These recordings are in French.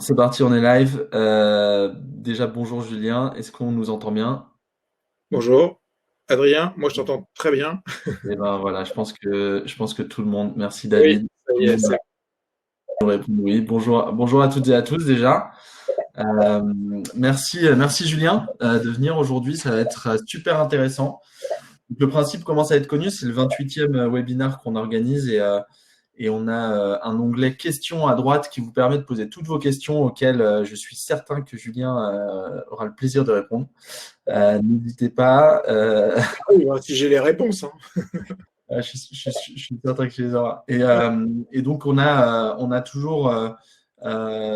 C'est parti, on est live. Déjà, bonjour Julien, est-ce qu'on nous entend bien? Bonjour, Adrien. Moi, je t'entends très bien. Eh ben voilà, je pense que tout le monde, merci Oui, David, ça tout y le est, monde c'est nous répond oui. Bonjour à toutes et à tous déjà. Euh, merci Julien de venir aujourd'hui, ça va être super intéressant. Donc, le principe commence à être connu, c'est le 28e webinaire qu'on organise et on a un onglet questions à droite qui vous permet de poser toutes vos questions auxquelles je suis certain que Julien aura le plaisir de répondre. N'hésitez pas. oui, bah, si j'ai les réponses, hein. Je suis certain que tu les auras. Et donc, on a toujours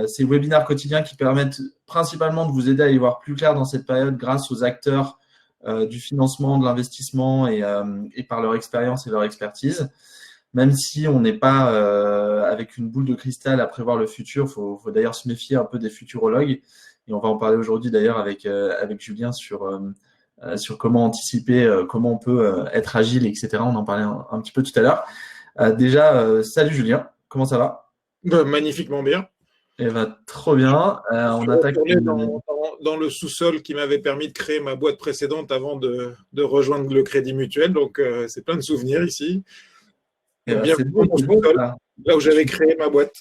ces webinaires quotidiens qui permettent principalement de vous aider à y voir plus clair dans cette période grâce aux acteurs du financement, de l'investissement et par leur expérience et leur expertise. Même si on n'est pas avec une boule de cristal à prévoir le futur, faut d'ailleurs se méfier un peu des futurologues. Et on va en parler aujourd'hui d'ailleurs avec Julien sur comment anticiper, comment on peut être agile, etc. On en parlait un petit peu tout à l'heure. Déjà, salut Julien, comment ça va? Bah, magnifiquement bien. Eh ben, trop bien. Je On suis attaque. retourné dans le sous-sol qui m'avait permis de créer ma boîte précédente avant de rejoindre le Crédit Mutuel. Donc, c'est plein de souvenirs ici. Eh Donc, ben, bienvenue c'est dans beau, mon c'est beau sous-sol, ça. là où j'avais Tu, créé ma boîte.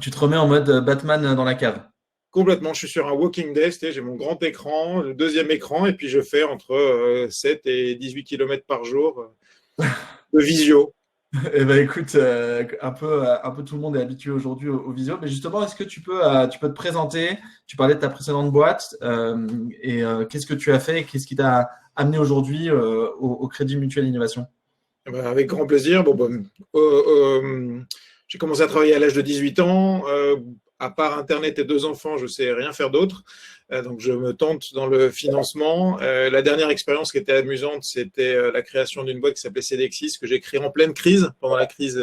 tu te remets en mode Batman dans la cave. Complètement, je suis sur un Walking Dead, j'ai mon grand écran, le deuxième écran, et puis je fais entre 7 et 18 kilomètres par jour de visio. Eh ben, écoute, un peu tout le monde est habitué aujourd'hui au visio, mais justement, est-ce que tu peux te présenter? Tu parlais de ta précédente boîte et qu'est-ce que tu as fait et qu'est-ce qui t'a amené aujourd'hui au Crédit Mutuel Innovation? Eh ben, avec grand plaisir. Bon, ben, j'ai commencé à travailler à l'âge de 18 ans. À part Internet et deux enfants, je ne sais rien faire d'autre. Donc, je me tente dans le financement. La dernière expérience qui était amusante, c'était la création d'une boîte qui s'appelait Cedexis, que j'ai créée en pleine crise, pendant la crise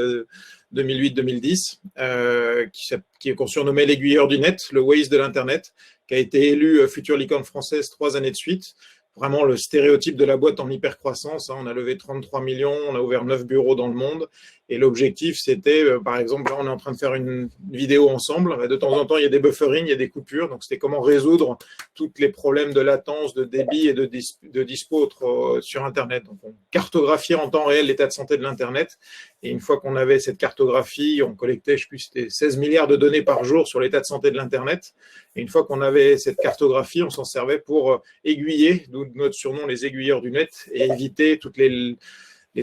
2008-2010, qu'on surnommait l'aiguilleur du net, le Waze de l'Internet, qui a été élu future licorne française 3 années de suite. Vraiment le stéréotype de la boîte en hyper-croissance. On a levé 33 millions, on a ouvert 9 bureaux dans le monde. Et l'objectif, c'était, par exemple, là, on est en train de faire une vidéo ensemble. De temps en temps, il y a des bufferings, il y a des coupures. Donc, c'était comment résoudre tous les problèmes de latence, de débit et de dispo sur Internet. Donc, on cartographiait en temps réel l'état de santé de l'Internet. Et une fois qu'on avait cette cartographie, on collectait, je sais plus, c'était 16 milliards de données par jour sur l'état de santé de l'Internet. Et une fois qu'on avait cette cartographie, on s'en servait pour aiguiller, d'où notre surnom les aiguilleurs du net, et éviter toutes les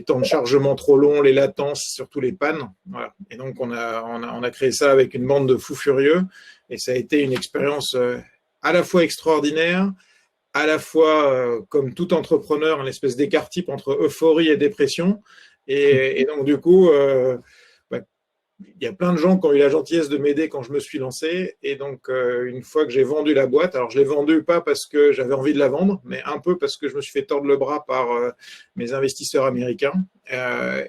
temps de chargement trop longs, les latences, surtout les pannes. Voilà. Et donc, on a créé ça avec une bande de fous furieux. Et ça a été une expérience à la fois extraordinaire, à la fois, comme tout entrepreneur, une espèce d'écart type entre euphorie et dépression. Et donc, du coup, bah, il y a plein de gens qui ont eu la gentillesse de m'aider quand je me suis lancé. Et donc, une fois que j'ai vendu la boîte, alors je l'ai vendue pas parce que j'avais envie de la vendre, mais un peu parce que je me suis fait tordre le bras par mes investisseurs américains.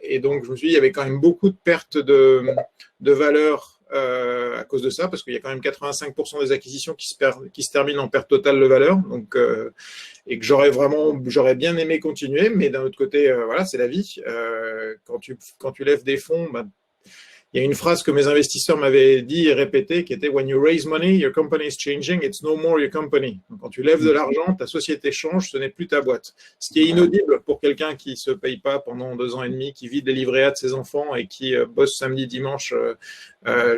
Et donc, je me suis dit, il y avait quand même beaucoup de pertes de valeur à cause de ça, parce qu'il y a quand même 85% des acquisitions qui se terminent en perte totale de valeur. Donc, et que j'aurais bien aimé continuer, mais d'un autre côté, voilà, c'est la vie. Quand tu lèves des fonds, bah, il y a une phrase que mes investisseurs m'avaient dit et répétée qui était When you raise money, your company is changing, it's no more your company. Donc, quand tu lèves de l'argent, ta société change, ce n'est plus ta boîte. Ce qui est inaudible pour quelqu'un qui ne se paye pas pendant 2 ans et demi, qui vit des livrets A de ses enfants et qui bosse samedi, dimanche,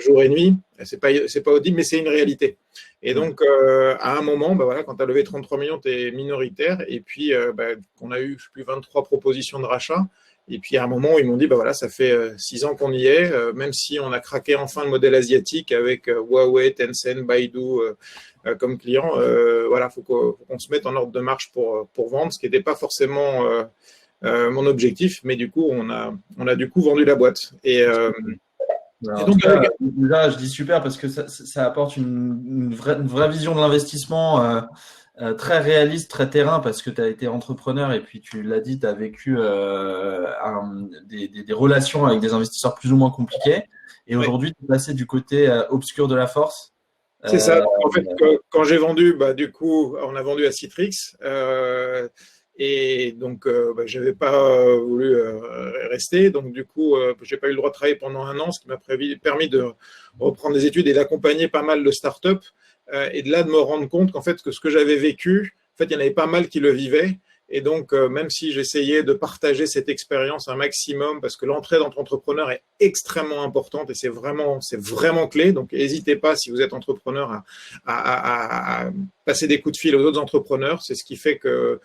jour et nuit. C'est pas audible, mais c'est une réalité. Et donc, à un moment, bah voilà, quand tu as levé 33 millions, tu es minoritaire. Et puis, on a eu plus 23 propositions de rachat. Et puis à un moment, ils m'ont dit, bah voilà, ça fait 6 ans qu'on y est, même si on a craqué enfin le modèle asiatique avec Huawei, Tencent, Baidu comme client, voilà, faut qu'on se mette en ordre de marche pour vendre, ce qui n'était pas forcément mon objectif, mais du coup, on a du coup vendu la boîte. Et En tout donc, cas, déjà, je dis super parce que ça apporte une vraie vision de l'investissement très réaliste, très terrain, parce que tu as été entrepreneur et puis tu l'as dit, tu as vécu des relations avec des investisseurs plus ou moins compliqués. Et ouais. aujourd'hui, tu es passé du côté obscur de la force. C'est ça. Euh, En fait, quand j'ai vendu, bah, du coup, on a vendu à Citrix, Et donc, j'avais pas voulu rester. Donc, du coup, j'ai pas eu le droit de travailler pendant 1 an, ce qui m'a permis de reprendre des études et d'accompagner pas mal de startups. Et de là, de me rendre compte qu'en fait, que ce que j'avais vécu, en fait, il y en avait pas mal qui le vivaient. Et donc, même si j'essayais de partager cette expérience un maximum, parce que l'entraide entre entrepreneurs est extrêmement importante et c'est vraiment clé. Donc, n'hésitez pas, si vous êtes entrepreneur, à passer des coups de fil aux autres entrepreneurs. C'est ce qui fait que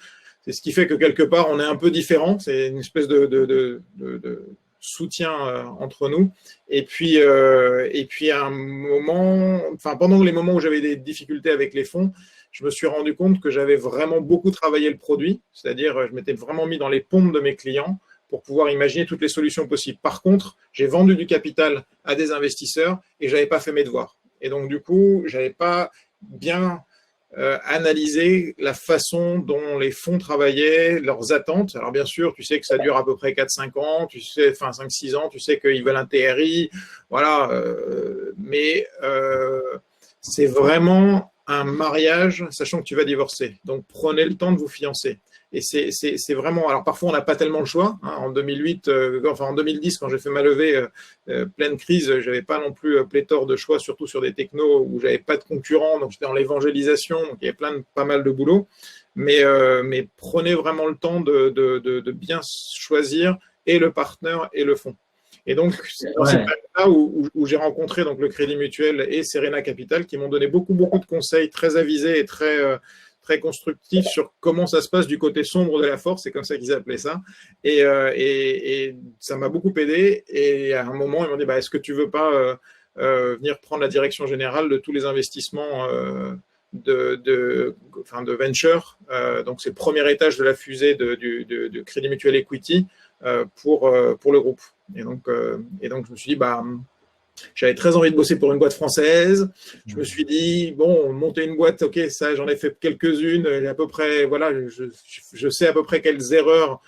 quelque part, on est un peu différent. C'est une espèce de soutien entre nous. Et puis à un moment, enfin, pendant les moments où j'avais des difficultés avec les fonds, je me suis rendu compte que j'avais vraiment beaucoup travaillé le produit. C'est-à-dire, je m'étais vraiment mis dans les pompes de mes clients pour pouvoir imaginer toutes les solutions possibles. Par contre, j'ai vendu du capital à des investisseurs et je n'avais pas fait mes devoirs. Et donc, du coup, je n'avais pas bien analyser la façon dont les fonds travaillaient, leurs attentes. Alors bien sûr, tu sais que ça dure à peu près 4-5 ans, tu sais, enfin 5-6 ans, tu sais qu'ils veulent un TRI, voilà, mais c'est vraiment un mariage, sachant que tu vas divorcer. Donc prenez le temps de vous fiancer. Et c'est vraiment. Alors parfois on n'a pas tellement le choix. Hein. En 2008, en 2010, quand j'ai fait ma levée pleine crise, j'avais pas non plus pléthore de choix, surtout sur des technos où j'avais pas de concurrents, donc j'étais dans l'évangélisation, donc il y avait pas mal de boulot. Mais prenez vraiment le temps de bien choisir et le partenaire et le fonds. Et donc c'est dans cette période-là où j'ai rencontré donc le Crédit Mutuel et Serena Capital qui m'ont donné beaucoup de conseils très avisés et très constructif sur comment ça se passe du côté sombre de la force, c'est comme ça qu'ils appelaient ça. Et ça m'a beaucoup aidé. Et à un moment, ils m'ont dit est-ce que tu veux pas venir prendre la direction générale de tous les investissements de venture. Donc, c'est le premier étage de la fusée de Crédit Mutuel Equity pour le groupe. Et donc, je me suis dit j'avais très envie de bosser pour une boîte française. Je me suis dit, bon, monter une boîte, ok, ça, j'en ai fait quelques-unes. À peu près, voilà, je sais à peu près quelles erreurs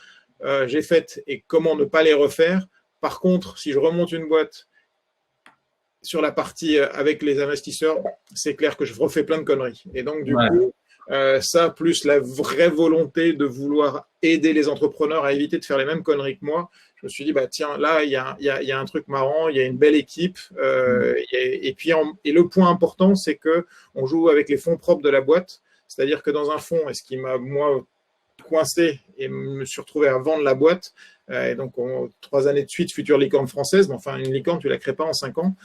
j'ai faites et comment ne pas les refaire. Par contre, si je remonte une boîte sur la partie avec les investisseurs, c'est clair que je refais plein de conneries. Et donc, du coup, ça, plus la vraie volonté de vouloir aider les entrepreneurs à éviter de faire les mêmes conneries que moi, je me suis dit, tiens, là, il y a un truc marrant, il y a une belle équipe. Et le point important, c'est qu'on joue avec les fonds propres de la boîte. C'est-à-dire que dans un fonds, et ce qui m'a, moi, coincé et me suis retrouvé à vendre la boîte. Et donc, 3 années de suite, future licorne française. Mais enfin, une licorne, tu ne la crées pas en 5 ans.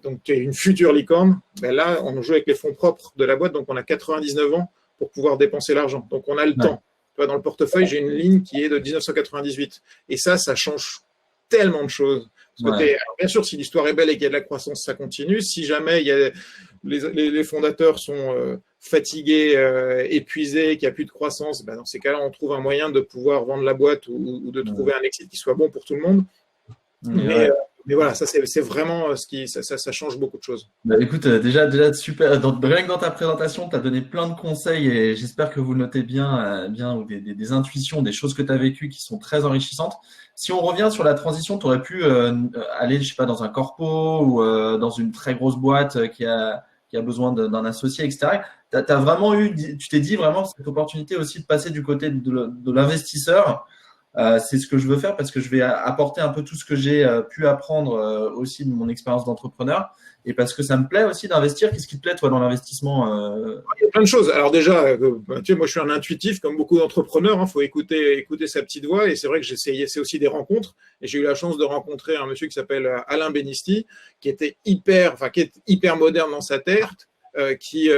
Donc, tu es une future licorne. Là, on joue avec les fonds propres de la boîte. Donc, on a 99 ans pour pouvoir dépenser l'argent. Donc, on a le temps. Tu vois, dans le portefeuille, j'ai une ligne qui est de 1998. Et ça change tellement de choses. Alors, bien sûr, si l'histoire est belle et qu'il y a de la croissance, ça continue. Si jamais les fondateurs sont fatigués, épuisés, qu'il n'y a plus de croissance, dans ces cas-là, on trouve un moyen de pouvoir vendre la boîte ou de trouver un exit qui soit bon pour tout le monde. Mais voilà, ça c'est vraiment ce qui ça change beaucoup de choses. Écoute, déjà super. Rien que dans ta présentation, tu as donné plein de conseils et j'espère que vous notez bien ou des intuitions, des choses que tu as vécues qui sont très enrichissantes. Si on revient sur la transition, tu aurais pu aller, je sais pas, dans un corpo ou dans une très grosse boîte qui a besoin d'un associé, etc. T'as vraiment tu t'es dit vraiment cette opportunité aussi de passer du côté de l'investisseur. C'est ce que je veux faire parce que je vais apporter un peu tout ce que j'ai pu apprendre aussi de mon expérience d'entrepreneur et parce que ça me plaît aussi d'investir. Qu'est-ce qui te plaît, toi, dans l'investissement Il y a plein de choses. Alors déjà, tu sais, moi, je suis un intuitif comme beaucoup d'entrepreneurs. Faut écouter sa petite voix et c'est vrai que c'est aussi des rencontres. Et j'ai eu la chance de rencontrer un monsieur qui s'appelle Alain Benisti, qui est hyper moderne dans sa tête, qui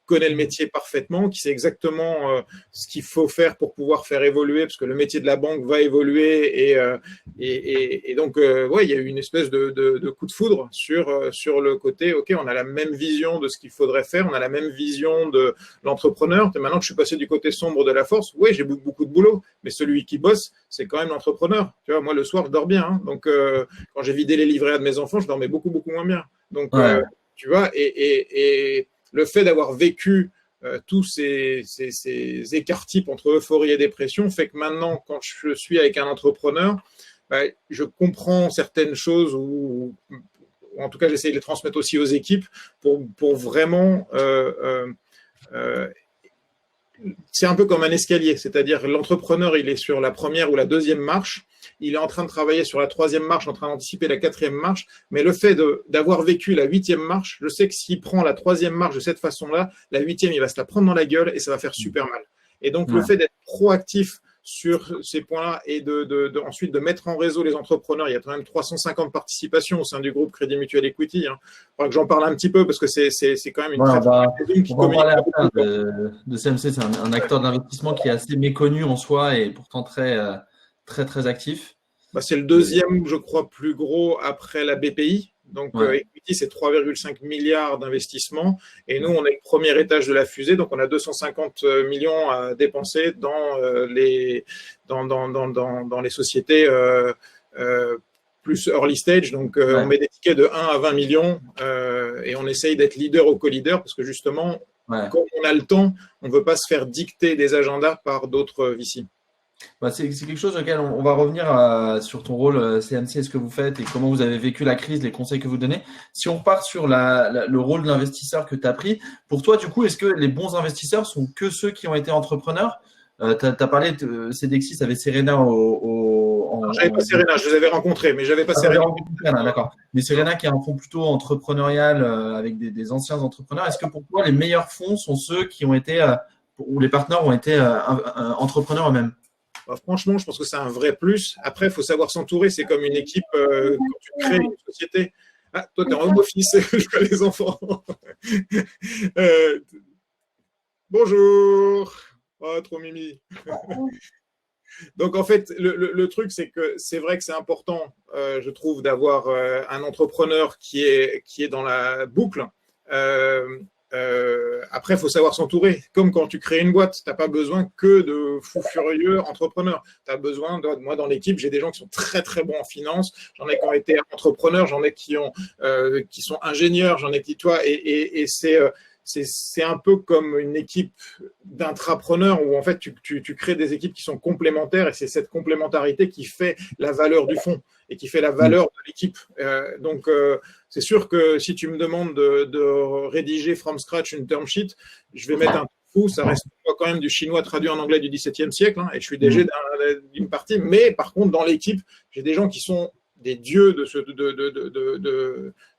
connaît le métier parfaitement, qui sait exactement ce qu'il faut faire pour pouvoir faire évoluer, parce que le métier de la banque va évoluer et donc il y a eu une espèce de coup de foudre sur le côté, ok, on a la même vision de ce qu'il faudrait faire, on a la même vision de l'entrepreneur. Maintenant que je suis passé du côté sombre de la force, oui, j'ai beaucoup de boulot, mais celui qui bosse, c'est quand même l'entrepreneur. Tu vois, moi le soir je dors bien, hein, donc quand j'ai vidé les livrets A de mes enfants, je dormais beaucoup moins bien. Donc tu vois, et le fait d'avoir vécu tous ces écarts-types entre euphorie et dépression fait que maintenant, quand je suis avec un entrepreneur, je comprends certaines choses ou en tout cas, j'essaie de les transmettre aussi aux équipes pour vraiment c'est un peu comme un escalier, c'est-à-dire l'entrepreneur, il est sur la première ou la deuxième marche, il est en train de travailler sur la troisième marche, en train d'anticiper la quatrième marche, mais le fait d'avoir vécu la huitième marche, je sais que s'il prend la troisième marche de cette façon-là, la huitième, il va se la prendre dans la gueule et ça va faire super mal. Et donc, le fait d'être proactif sur ces points-là et ensuite de mettre en réseau les entrepreneurs. Il y a quand même 350 participations au sein du groupe Crédit Mutuel Equity. Il faudra que j'en parle un petit peu parce que c'est quand même une très qui communique beaucoup. De CMC, c'est un acteur d'investissement qui est assez méconnu en soi et pourtant très, très, très actif. C'est le deuxième, je crois, plus gros après la BPI. Donc, Equity, c'est 3,5 milliards d'investissements. Et nous, on est le premier étage de la fusée. Donc, on a 250 millions à dépenser dans les sociétés plus early stage. Donc, on met des tickets de 1 à 20 millions et on essaye d'être leader ou co-leader parce que justement, quand on a le temps, on ne veut pas se faire dicter des agendas par d'autres VC. C'est quelque chose auquel on va revenir sur ton rôle CMC, ce que vous faites et comment vous avez vécu la crise, les conseils que vous donnez. Si on repart sur le rôle de l'investisseur que tu as pris, pour toi, du coup, est-ce que les bons investisseurs sont que ceux qui ont été entrepreneurs? Tu as parlé de Cedexis avec Serena j'avais pas Serena, je les avais rencontrés, mais j'avais pas Serena. D'accord. Mais Serena qui est un fonds plutôt entrepreneurial avec des anciens entrepreneurs. Est-ce que pour toi, les meilleurs fonds sont ceux qui ont été, où les partenaires ont été entrepreneurs eux-mêmes? Franchement, je pense que c'est un vrai plus. Après, il faut savoir s'entourer. C'est comme une équipe quand tu crées une société. Ah, toi, tu es en home office, je vois les enfants. Bonjour. Oh, trop mimi. Donc, en fait, le truc, c'est que c'est vrai que c'est important, je trouve, d'avoir un entrepreneur qui est dans la boucle. Après, il faut savoir s'entourer. Comme quand tu crées une boîte, tu n'as pas besoin que de fous furieux entrepreneurs. Tu as besoin moi, dans l'équipe, j'ai des gens qui sont très, très bons en finance. J'en ai qui ont été entrepreneurs, j'en ai qui sont ingénieurs, j'en ai qui, toi, et c'est un peu comme une équipe d'intrapreneurs où en fait tu crées des équipes qui sont complémentaires et c'est cette complémentarité qui fait la valeur du fonds et qui fait la valeur de l'équipe. Donc c'est sûr que si tu me demandes de rédiger from scratch une term sheet, je vais mettre un fou, ça reste quand même du chinois traduit en anglais du XVIIe siècle et je suis DG d'une partie, mais par contre dans l'équipe, j'ai des gens qui sont des dieux de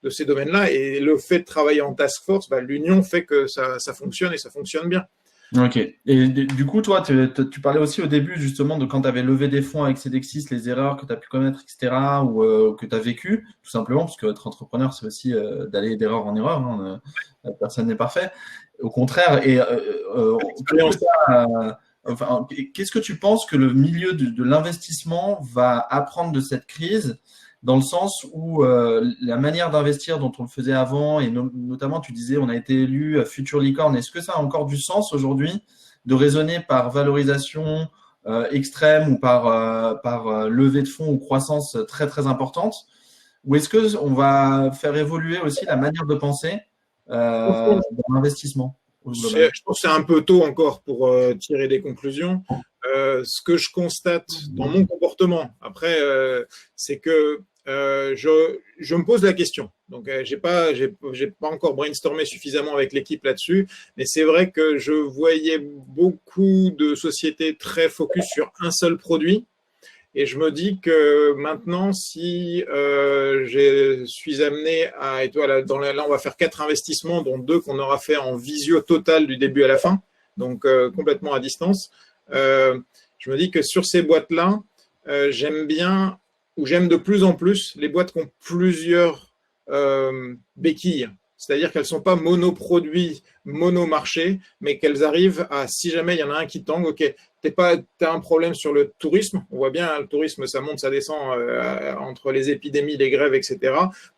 ces domaines-là. Et le fait de travailler en task force, l'union fait que ça fonctionne et ça fonctionne bien. Ok. Et du coup, toi, tu parlais aussi au début justement de quand tu avais levé des fonds avec Cedexis, les erreurs que tu as pu commettre, etc., ou que tu as vécu, tout simplement, parce qu'être entrepreneur, c'est aussi d'aller d'erreur en erreur. Personne n'est parfait. Au contraire, et qu'est-ce que tu penses que le milieu de l'investissement va apprendre de cette crise, dans le sens où la manière d'investir dont on le faisait avant, et notamment tu disais on a été élu Future Licorne, est-ce que ça a encore du sens aujourd'hui de raisonner par valorisation extrême ou par levée de fonds ou croissance très très importante, ou est-ce qu'on va faire évoluer aussi la manière de penser dans l'investissement? Je pense que c'est un peu tôt encore pour tirer des conclusions. Ce que je constate dans mon comportement, après, c'est que je me pose la question. Donc, j'ai pas encore brainstormé suffisamment avec l'équipe là-dessus, mais c'est vrai que je voyais beaucoup de sociétés très focus sur un seul produit. Et je me dis que maintenant, si je suis amené à… Là, on va faire 4 investissements, dont 2 qu'on aura fait en visio totale du début à la fin, donc complètement à distance. Je me dis que sur ces boîtes-là, j'aime bien, ou j'aime de plus en plus, les boîtes qui ont plusieurs béquilles. C'est-à-dire qu'elles ne sont pas monoproduits, monomarchés, mais qu'elles arrivent à, si jamais il y en a un qui tangue, ok, tu as un problème sur le tourisme. On voit bien, le tourisme, ça monte, ça descend entre les épidémies, les grèves, etc.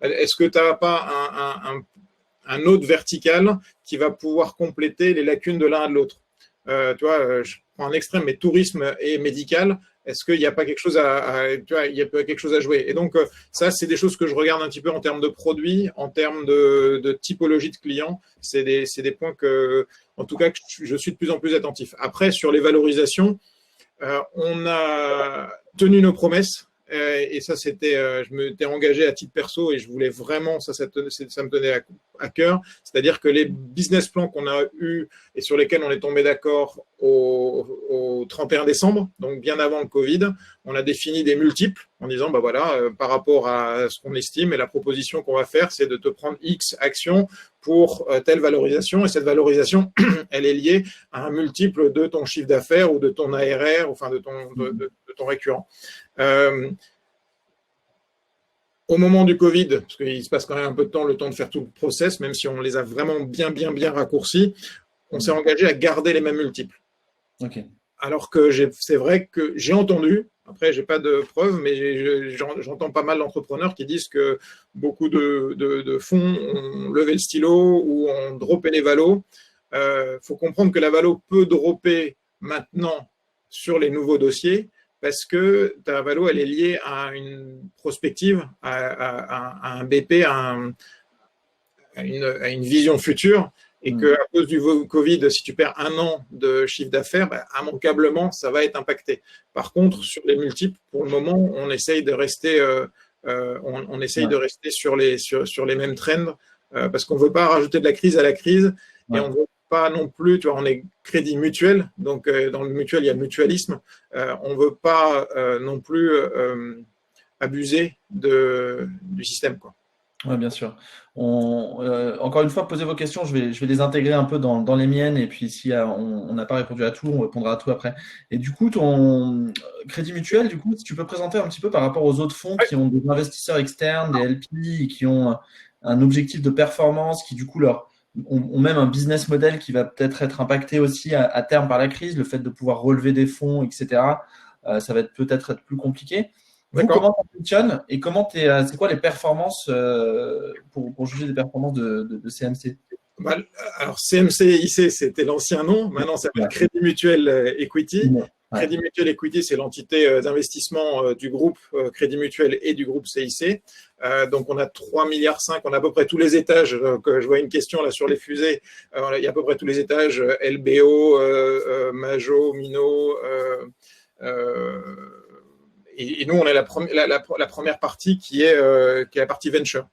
Est-ce que tu n'as pas un autre vertical qui va pouvoir compléter les lacunes de l'un à de l'autre? Tu vois, je prends un extrême, mais tourisme et médical, est-ce qu'il n'y a pas quelque chose il y a pas quelque chose à jouer? Et donc, ça, c'est des choses que je regarde un petit peu en termes de produits, en termes de typologie de clients. C'est des points que, en tout cas, que je suis de plus en plus attentif. Après, sur les valorisations, on a tenu nos promesses. Et ça, je m'étais engagé à titre perso et je voulais vraiment, ça me tenait à cœur. C'est-à-dire que les business plans qu'on a eus et sur lesquels on est tombé d'accord au 31 décembre, donc bien avant le Covid, on a défini des multiples en disant, bah voilà, par rapport à ce qu'on estime et la proposition qu'on va faire, c'est de te prendre X actions pour telle valorisation. Et cette valorisation, elle est liée à un multiple de ton chiffre d'affaires ou de ton ARR, enfin de ton récurrent. Au moment du Covid, parce qu'il se passe quand même un peu de temps, le temps de faire tout le process, même si on les a vraiment bien raccourcis, on s'est engagé à garder les mêmes multiples. Okay. Alors que c'est vrai que j'ai entendu, après j'ai pas de preuves, mais j'entends pas mal d'entrepreneurs qui disent que beaucoup de fonds ont levé le stylo ou ont droppé les valos. Faut comprendre que la valo peut dropper maintenant sur les nouveaux dossiers, parce que ta valo, elle est liée à une prospective, à un BP, à une vision future, et qu'à cause du Covid, si tu perds 1 an de chiffre d'affaires, immanquablement, ça va être impacté. Par contre, sur les multiples, pour le moment, on essaye de rester, de rester sur les mêmes trends, parce qu'on ne veut pas rajouter de la crise à la crise, et on ne veut pas non plus, tu vois, on est crédit mutuel, donc dans le mutuel, il y a mutualisme. On ne veut pas non plus abuser du système, quoi. Oui, bien sûr. Encore une fois, posez vos questions, je vais les intégrer un peu dans les miennes, et puis si on n'a pas répondu à tout, on répondra à tout après. Et du coup, ton crédit mutuel, du coup, si tu peux présenter un petit peu par rapport aux autres fonds qui ont des investisseurs externes, des LP, et qui ont un objectif de performance, qui du coup ont même un business model qui va peut-être être impacté aussi à terme par la crise, le fait de pouvoir relever des fonds, etc. Ça va peut-être être plus compliqué. Vous, comment ça fonctionne et c'est quoi les performances pour juger des performances de CMC? Alors, CMC IC, c'était l'ancien nom. Maintenant, ça s'appelle Crédit Mutuel Equity. Crédit Mutuel Equity, c'est l'entité d'investissement du groupe Crédit Mutuel et du groupe CIC. Donc, on a 3,5 milliards. On a à peu près tous les étages. Je vois une question là sur les fusées. Il y a à peu près tous les étages. LBO, Majo, Mino. Et nous, on a la première partie qui est la partie venture.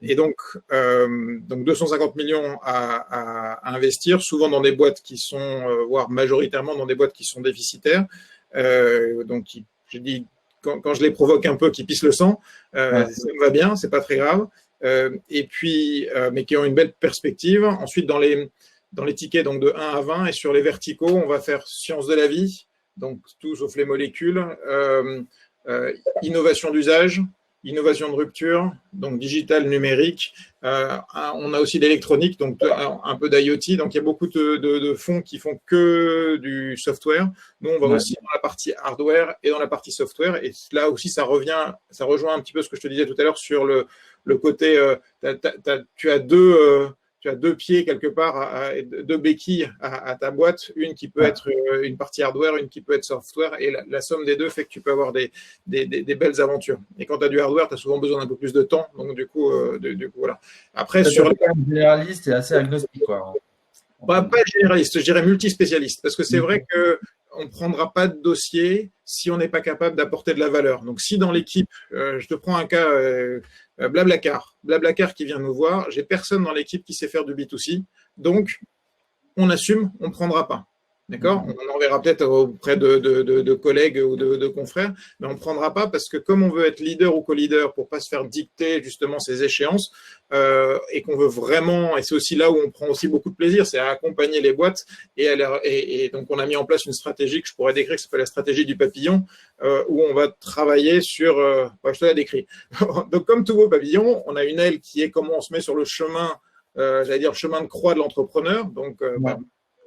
Et donc 250 millions à investir, souvent dans des boîtes qui sont, voire majoritairement dans des boîtes qui sont déficitaires. Donc, je dis, quand je les provoque un peu, qui pissent le sang, ça me va bien, c'est pas très grave. Et puis, mais qui ont une belle perspective. Ensuite, dans les tickets, donc de 1 à 20, et sur les verticaux, on va faire sciences de la vie, donc tout sauf les molécules, innovation d'usage, innovation de rupture, donc digital, numérique. On a aussi l'électronique, donc un peu d'IoT. Donc, il y a beaucoup de fonds qui font que du software. Nous, on va aussi dans la partie hardware et dans la partie software. Et là aussi, ça rejoint un petit peu ce que je te disais tout à l'heure sur le côté, tu as deux pieds quelque part, deux béquilles à ta boîte, une qui peut être une partie hardware, une qui peut être software, et la somme des deux fait que tu peux avoir des belles aventures. Et quand tu as du hardware, tu as souvent besoin d'un peu plus de temps, donc du coup voilà. Après, sur les généralistes et assez agnostique, quoi. Pas généraliste, je dirais multispécialiste, parce que c'est vrai que on ne prendra pas de dossier si on n'est pas capable d'apporter de la valeur. Donc, si dans l'équipe, je te prends un cas, Blablacar qui vient nous voir, j'ai personne dans l'équipe qui sait faire du B2C, donc on assume, on ne prendra pas. D'accord ? On enverra peut-être auprès de collègues ou de confrères, mais on ne prendra pas parce que comme on veut être leader ou co-leader pour ne pas se faire dicter justement ces échéances, et qu'on veut vraiment, et c'est aussi là où on prend aussi beaucoup de plaisir, c'est à accompagner les boîtes, et donc on a mis en place une stratégie que je pourrais décrire, qui s'appelle la stratégie du papillon, où on va travailler sur, je te la décris. Donc comme tout beau papillon, on a une aile qui est comment on se met sur le chemin, j'allais dire le chemin de croix de l'entrepreneur, donc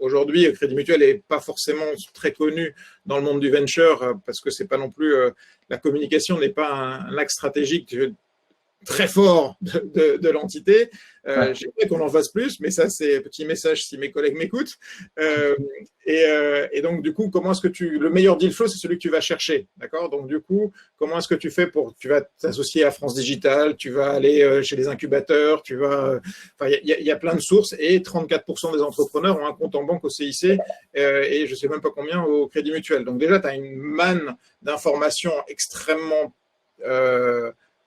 aujourd'hui, Crédit Mutuel n'est pas forcément très connu dans le monde du venture parce que c'est pas non plus la communication n'est pas un axe stratégique très fort de l'entité. Ouais. J'aimerais qu'on en fasse plus, mais ça, c'est un petit message si mes collègues m'écoutent. Et donc, du coup, comment est-ce que le meilleur deal flow, c'est celui que tu vas chercher, d'accord? Donc, du coup, comment est-ce que tu fais tu vas t'associer à France Digital, tu vas aller chez les incubateurs, enfin, il y a plein de sources et 34% des entrepreneurs ont un compte en banque au CIC et je ne sais même pas combien au Crédit Mutuel. Donc, déjà, tu as une manne d'informations extrêmement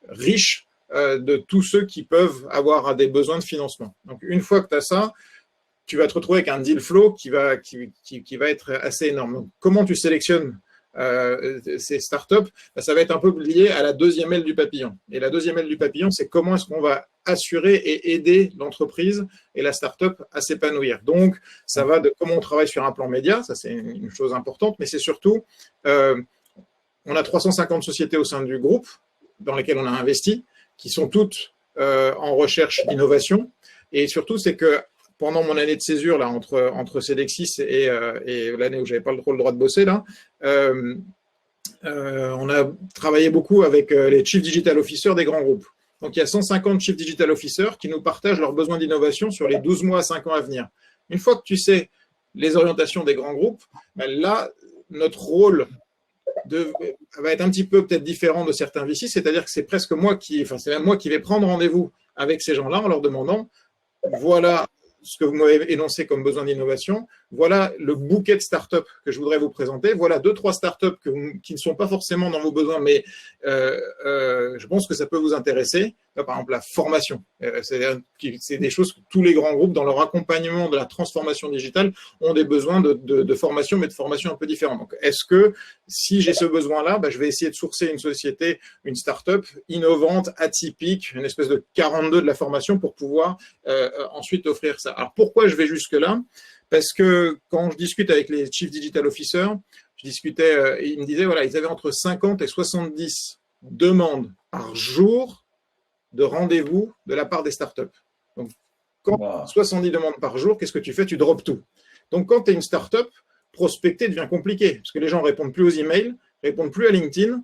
riche de tous ceux qui peuvent avoir des besoins de financement. Donc, une fois que tu as ça, tu vas te retrouver avec un deal flow qui va être assez énorme. Donc, comment tu sélectionnes ces startups? Ça va être un peu lié à la deuxième aile du papillon. Et la deuxième aile du papillon, c'est comment est-ce qu'on va assurer et aider l'entreprise et la startup à s'épanouir. Donc, ça va de comment on travaille sur un plan média, ça c'est une chose importante, mais c'est surtout, on a 350 sociétés au sein du groupe dans lesquelles on a investi, qui sont toutes en recherche d'innovation. Et surtout, c'est que pendant mon année de césure, là, entre Cedexis et l'année où je n'avais pas trop le droit de bosser, là, on a travaillé beaucoup avec les Chief Digital Officers des grands groupes. Donc, il y a 150 Chief Digital Officers qui nous partagent leurs besoins d'innovation sur les 12 mois à 5 ans à venir. Une fois que tu sais les orientations des grands groupes, ben là, notre rôle va être un petit peu peut-être différent de certains VC, c'est-à-dire que c'est presque c'est même moi qui vais prendre rendez-vous avec ces gens-là en leur demandant, voilà ce que vous m'avez énoncé comme besoin d'innovation, voilà le bouquet de startups que je voudrais vous présenter, voilà 2-3 startups qui ne sont pas forcément dans vos besoins, mais je pense que ça peut vous intéresser. Là, par exemple, la formation, c'est des choses que tous les grands groupes, dans leur accompagnement de la transformation digitale, ont des besoins de formation, mais de formation un peu différents. Donc, est-ce que si j'ai ce besoin-là, je vais essayer de sourcer une société, une startup innovante, atypique, une espèce de 42 de la formation pour pouvoir ensuite offrir ça. Alors, pourquoi je vais jusque-là? Parce que quand je discute avec les Chief Digital Officers, ils me disaient, voilà, ils avaient entre 50 et 70 demandes par jour de rendez-vous de la part des startups. Donc, quand 70 demandes par jour, qu'est-ce que tu fais? Tu drops tout. Donc, quand tu es une startup, prospecter devient compliqué parce que les gens ne répondent plus aux emails, ne répondent plus à LinkedIn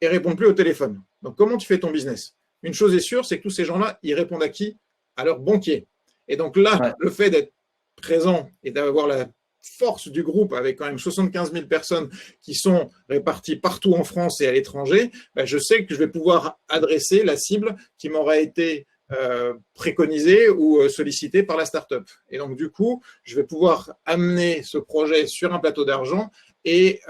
et ne répondent plus au téléphone. Donc, comment tu fais ton business? Une chose est sûre, c'est que tous ces gens-là, ils répondent à qui? À leur banquier. Et donc là, le fait d'être présent et d'avoir la force du groupe avec quand même 75 000 personnes qui sont réparties partout en France et à l'étranger, je sais que je vais pouvoir adresser la cible qui m'aura été préconisée ou sollicitée par la startup. Et donc, du coup, je vais pouvoir amener ce projet sur un plateau d'argent et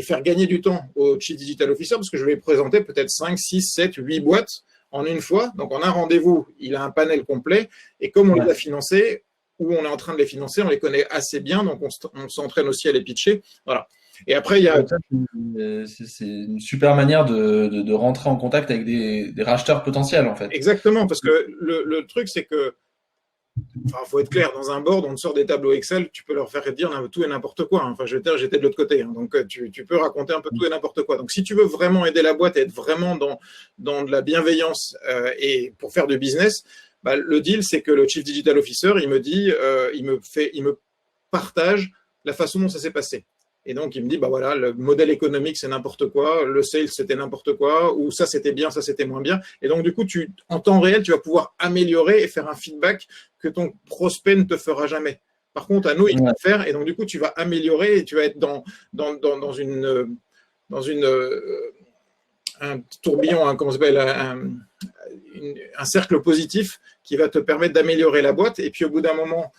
faire gagner du temps au Chief Digital Officer parce que je vais présenter peut-être 5, 6, 7, 8 boîtes en une fois. Donc, en un rendez-vous, il a un panel complet et comme on les a financés, où on est en train de les financer, on les connaît assez bien, donc on s'entraîne aussi à les pitcher. Voilà. Et après, il y a… C'est une super manière de rentrer en contact avec des racheteurs potentiels, en fait. Exactement, parce que le truc, c'est que, faut être clair, dans un board, on te sort des tableaux Excel, tu peux leur faire dire tout et n'importe quoi. Enfin, j'étais de l'autre côté, donc tu peux raconter un peu tout et n'importe quoi. Donc, si tu veux vraiment aider la boîte et être vraiment dans de la bienveillance et pour faire du business, le deal, c'est que le Chief Digital Officer, il me dit, il me partage la façon dont ça s'est passé. Et donc, il me dit, voilà, le modèle économique, c'est n'importe quoi, le sales, c'était n'importe quoi, ou ça, c'était bien, ça, c'était moins bien. Et donc, du coup, en temps réel, tu vas pouvoir améliorer et faire un feedback que ton prospect ne te fera jamais. Par contre, à nous, il va le faire. Et donc, du coup, tu vas améliorer et tu vas être dans un tourbillon, comment ça s'appelle, un cercle positif qui va te permettre d'améliorer la boîte. Et puis, au bout d'un moment,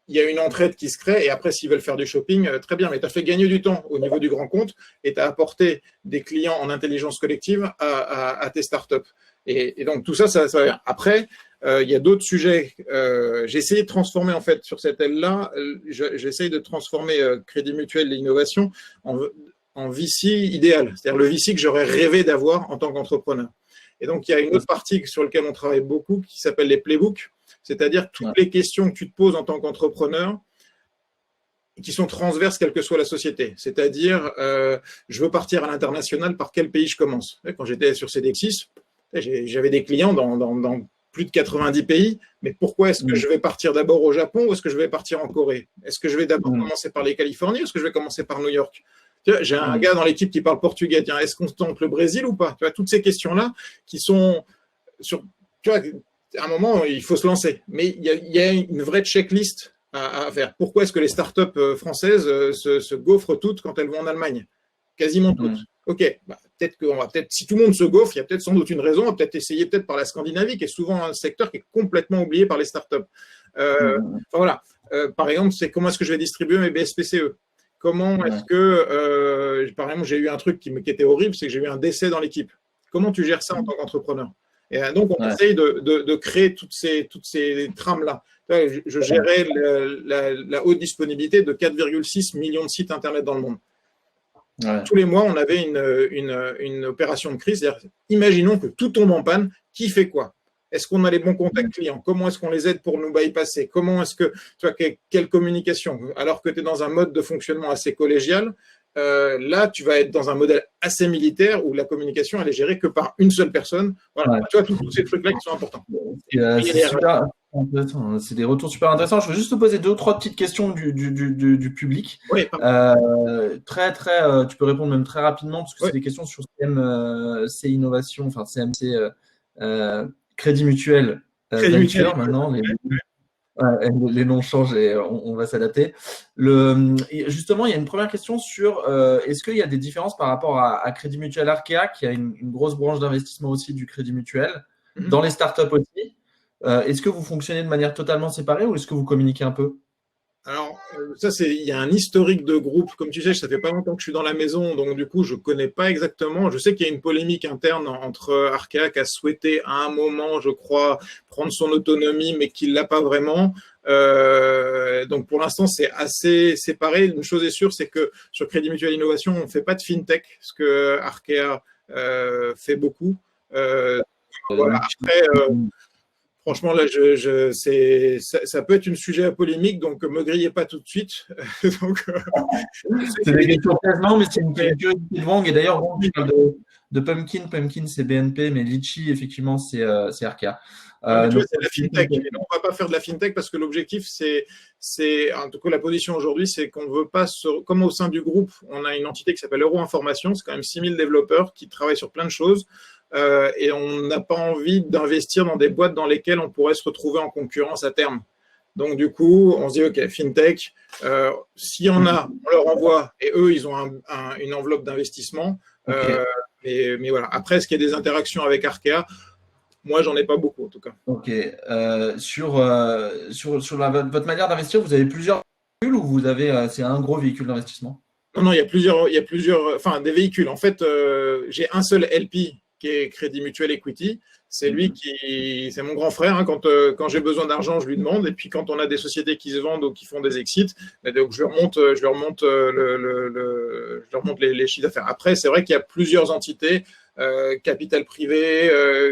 il y a une entraide qui se crée. Et après, s'ils veulent faire du shopping, très bien. Mais tu as fait gagner du temps au niveau du grand compte et tu as apporté des clients en intelligence collective à tes startups. Et donc, tout ça va bien. Après, il y a d'autres sujets. J'ai essayé de transformer, en fait, sur cette aile-là, j'essaye de transformer Crédit Mutuel et l'innovation en VC idéal. C'est-à-dire le VC que j'aurais rêvé d'avoir en tant qu'entrepreneur. Et donc, il y a une autre partie sur laquelle on travaille beaucoup qui s'appelle les playbooks, c'est-à-dire toutes les questions que tu te poses en tant qu'entrepreneur qui sont transverses quelle que soit la société. C'est-à-dire, je veux partir à l'international, par quel pays je commence? Quand j'étais sur Cedexis, j'avais des clients dans plus de 90 pays, mais pourquoi est-ce que je vais partir d'abord au Japon ou est-ce que je vais partir en Corée? Est-ce que je vais d'abord commencer par les Californies ou est-ce que je vais commencer par New York? Tu vois, j'ai un gars dans l'équipe qui parle portugais. Tiens, est-ce qu'on tente le Brésil ou pas? Tu vois, toutes ces questions-là qui sont sur. Tu vois, à un moment, il faut se lancer. Mais il y a une vraie checklist à faire. Pourquoi est-ce que les startups françaises se gaufrent toutes quand elles vont en Allemagne? Quasiment toutes. Ok, peut-être si tout le monde se gaufre, il y a peut-être sans doute une raison. On va peut-être essayer par la Scandinavie, qui est souvent un secteur qui est complètement oublié par les startups. Voilà. Par exemple, c'est comment est-ce que je vais distribuer mes BSPCE? Comment est-ce que, par exemple, j'ai eu un truc qui était horrible, c'est que j'ai eu un décès dans l'équipe. Comment tu gères ça en tant qu'entrepreneur? Et donc, on essaye de créer toutes ces trames-là. Je gérais la haute disponibilité de 4,6 millions de sites Internet dans le monde. Tous les mois, on avait une opération de crise. Imaginons que tout tombe en panne. Qui fait quoi? Est-ce qu'on a les bons contacts clients? Comment est-ce qu'on les aide pour nous bypasser? Comment est-ce que, tu vois, quelle communication? Alors que tu es dans un mode de fonctionnement assez collégial, là, tu vas être dans un modèle assez militaire où la communication, elle est gérée que par une seule personne. Voilà. Tu vois, tous ces trucs-là qui sont importants. C'est super intéressant. C'est des retours super intéressants. Je veux juste te poser 2 ou 3 petites questions du public. Oui, tu peux répondre même très rapidement parce que c'est des questions sur CMC Innovation, enfin CMC Crédit Mutuel Venture maintenant. Les noms changent et on va s'adapter. Justement, il y a une première question sur est-ce qu'il y a des différences par rapport à Crédit Mutuel Arkea, qui a une grosse branche d'investissement aussi du Crédit Mutuel, dans les startups aussi. Est-ce que vous fonctionnez de manière totalement séparée ou est-ce que vous communiquez un peu? Alors, il y a un historique de groupe. Comme tu sais, ça fait pas longtemps que je suis dans la maison, donc du coup, je connais pas exactement. Je sais qu'il y a une polémique interne entre Arkea qui a souhaité à un moment, je crois, prendre son autonomie, mais qui l'a pas vraiment. Donc, pour l'instant, c'est assez séparé. Une chose est sûre, c'est que sur Crédit Mutuel Innovation, on fait pas de fintech, ce que Arkea fait beaucoup. Voilà. Après. Franchement, là, ça peut être un sujet à polémique, donc me grillez pas tout de suite. C'est des questions quasiment, mais c'est une curiosité de Wang. Et d'ailleurs, Wang parle de Pumpkin. Pumpkin, c'est BNP, mais Litchi, effectivement, c'est Arkea. C'est de la fintech. Et non, on ne va pas faire de la fintech parce que l'objectif, en tout cas, la position aujourd'hui, c'est qu'on ne veut pas, comme au sein du groupe, on a une entité qui s'appelle Euro Information, c'est quand même 6000 développeurs qui travaillent sur plein de choses. Et on n'a pas envie d'investir dans des boîtes dans lesquelles on pourrait se retrouver en concurrence à terme. Donc, du coup, on se dit, OK, FinTech, s'il y en a, on leur envoie et eux, ils ont une enveloppe d'investissement. Mais voilà. Après, est-ce qu'il y a des interactions avec Arkea? Moi, j'en ai pas beaucoup, en tout cas. OK. Sur votre manière d'investir, vous avez plusieurs véhicules ou c'est un gros véhicule d'investissement? Non, il y a plusieurs, enfin, des véhicules. En fait, j'ai un seul LP qui est Crédit Mutuel Equity. C'est lui c'est mon grand frère. Hein. Quand j'ai besoin d'argent, je lui demande. Et puis quand on a des sociétés qui se vendent ou qui font des exits, donc je leur monte les chiffres d'affaires. Après, c'est vrai qu'il y a plusieurs entités, capital privé,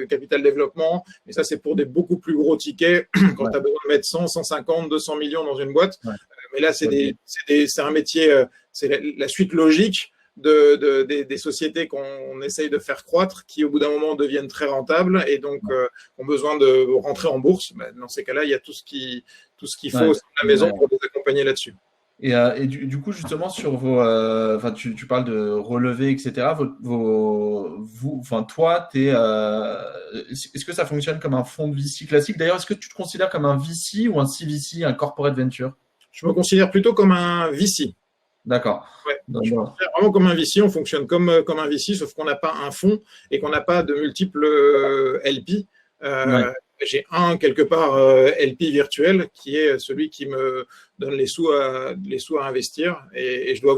capital développement. Mais ça, c'est pour des beaucoup plus gros tickets. Quand tu as besoin de mettre 100, 150, 200 millions dans une boîte. Mais là, c'est un métier, c'est la suite logique des sociétés qu'on essaye de faire croître, qui au bout d'un moment deviennent très rentables et donc ont besoin de rentrer en bourse. Dans ces cas-là, il y a tout ce qu'il faut au sein de la maison pour les accompagner là-dessus. Et du coup, justement, sur tu parles de relever, etc. Toi, est-ce que ça fonctionne comme un fonds de VC classique? D'ailleurs, est-ce que tu te considères comme un VC ou un CVC, un corporate venture? Je me considère plutôt comme un VC. D'accord. Ouais, je me considère vraiment comme un VC. On fonctionne comme un VC, sauf qu'on n'a pas un fonds et qu'on n'a pas de multiples LP. J'ai quelque part LP virtuel qui est celui qui me donne les sous à investir. Et je dois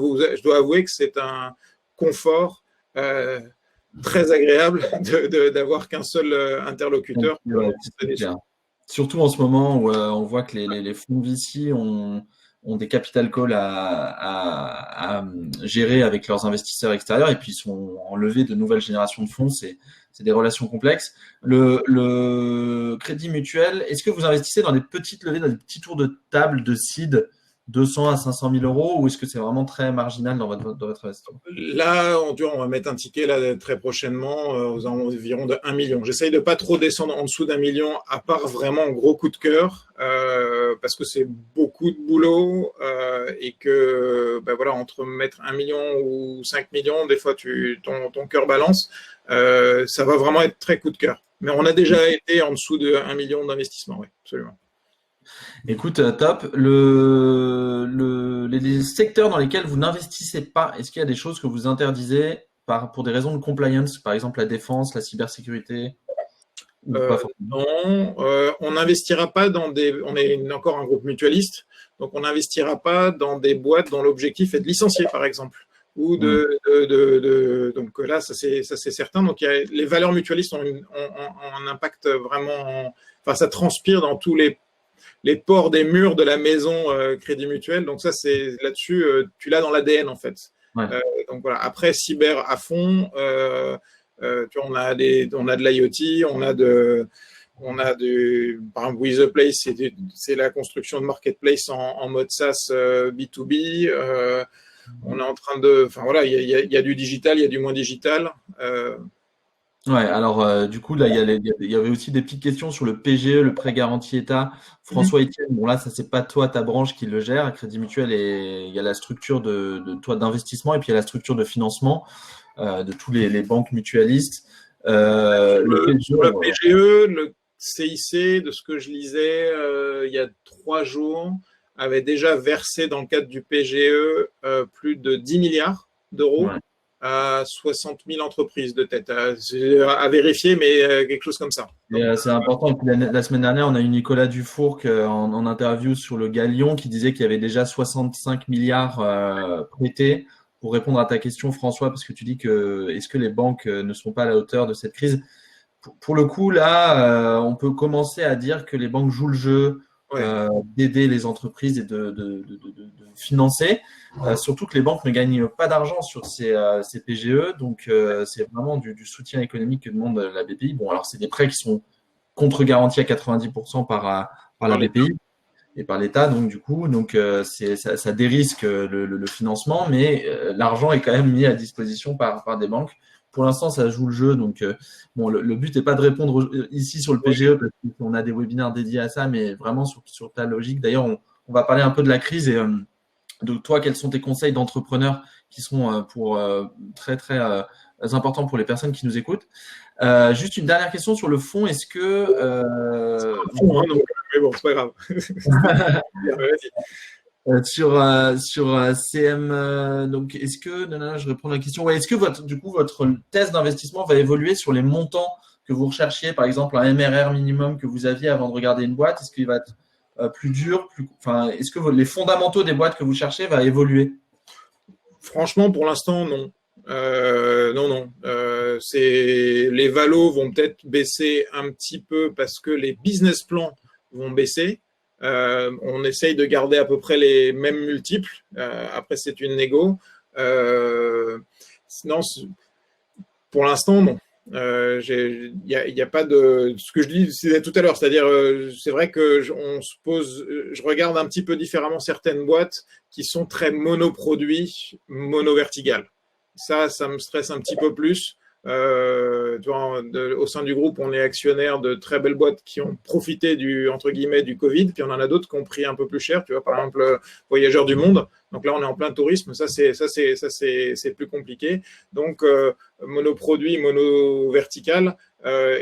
avouer que c'est un confort très agréable d'avoir qu'un seul interlocuteur. Surtout en ce moment où on voit que les fonds VC ont des capital calls à gérer avec leurs investisseurs extérieurs et puis ils sont en levée de nouvelles générations de fonds. C'est des relations complexes. Le Crédit Mutuel, est-ce que vous investissez dans des petites levées, dans des petits tours de table de seed 200 à 500 000 euros ou est-ce que c'est vraiment très marginal dans votre investissement? Là, on va mettre un ticket là, très prochainement aux environs de 1 million. J'essaye de pas trop descendre en dessous d'1 million, à part vraiment gros coup de cœur, parce que c'est beaucoup de boulot et que voilà, entre mettre 1 million ou 5 millions, des fois ton cœur balance. Ça va vraiment être très coup de cœur. Mais on a déjà été en dessous de 1 million d'investissement, oui, absolument. Écoute, top. Les secteurs dans lesquels vous n'investissez pas, est-ce qu'il y a des choses que vous interdisez pour des raisons de compliance, par exemple la défense, la cybersécurité ou pas forcément? Non, on n'investira pas dans on est encore un groupe mutualiste, donc on n'investira pas dans des boîtes dont l'objectif est de licencier, par exemple. Ou donc là, ça c'est certain. Donc les valeurs mutualistes ont un impact vraiment. Enfin, ça transpire dans tous les pores des murs de la maison Crédit Mutuel. Donc ça, c'est là-dessus, tu l'as dans l'ADN en fait. Ouais. Donc voilà. Après, cyber à fond. Tu vois, on a de l'IoT, par exemple, With the Place, c'est la construction de marketplace en mode SaaS B2B. On est en train enfin voilà, il y a du digital, il y a du moins digital. Ouais, alors du coup, là, il y avait aussi des petites questions sur le PGE, le prêt garanti État. François Etienne, bon là, ça c'est pas toi, ta branche qui le gère. Crédit Mutuel, il y a la structure de toi d'investissement et puis il y a la structure de financement de tous les banques mutualistes. Le PGE, le CIC, de ce que je lisais il y a 3 jours, avait déjà versé dans le cadre du PGE plus de 10 milliards d'euros. Ouais. À 60 000 entreprises de tête. À vérifier, mais quelque chose comme ça. C'est important. Et puis, la semaine dernière, on a eu Nicolas Dufourc en interview sur le Galion qui disait qu'il y avait déjà 65 milliards prêtés. Pour répondre à ta question, François, parce que tu dis que est-ce que les banques ne sont pas à la hauteur de cette crise? Pour le coup, là, on peut commencer à dire que les banques jouent le jeu. Ouais. D'aider les entreprises et de financer. Surtout que les banques ne gagnent pas d'argent sur ces PGE, donc c'est vraiment du soutien économique que demande la BPI. Bon, alors c'est des prêts qui sont contre-garantis à 90% par la BPI et par l'État, donc du coup, ça dérisque le financement, mais l'argent est quand même mis à disposition par des banques. Pour l'instant, ça joue le jeu. Donc, bon, le but n'est pas de répondre ici sur le PGE parce qu'on a des webinaires dédiés à ça, mais vraiment sur ta logique. D'ailleurs, on va parler un peu de la crise et de toi, quels sont tes conseils d'entrepreneurs qui sont très, très importants pour les personnes qui nous écoutent. Juste une dernière question sur le fond. Est-ce que… mais bon, c'est pas grave. Sur CM, donc est-ce que je réponds à la question. Ouais, est-ce que votre thèse d'investissement va évoluer sur les montants que vous recherchiez, par exemple un MRR minimum que vous aviez avant de regarder une boîte? Est-ce qu'il va être plus dur, est-ce que les fondamentaux des boîtes que vous cherchez va évoluer? Franchement, pour l'instant, non. Non. Les valos vont peut-être baisser un petit peu parce que les business plans vont baisser. On essaye de garder à peu près les mêmes multiples. Après, c'est une négo. Non, pour l'instant, non. Il y a pas de ce que je disais tout à l'heure, c'est-à-dire c'est vrai que je regarde un petit peu différemment certaines boîtes qui sont très monoproduits, monoverticales. Ça me stresse un petit peu plus. Tu vois, au sein du groupe, on est actionnaire de très belles boîtes qui ont profité entre guillemets du Covid, puis on en a d'autres qui ont pris un peu plus cher. Tu vois, par exemple, Voyageurs du Monde. Donc là, on est en plein tourisme. Ça, c'est plus compliqué. Donc, monoproduit, mono-vertical.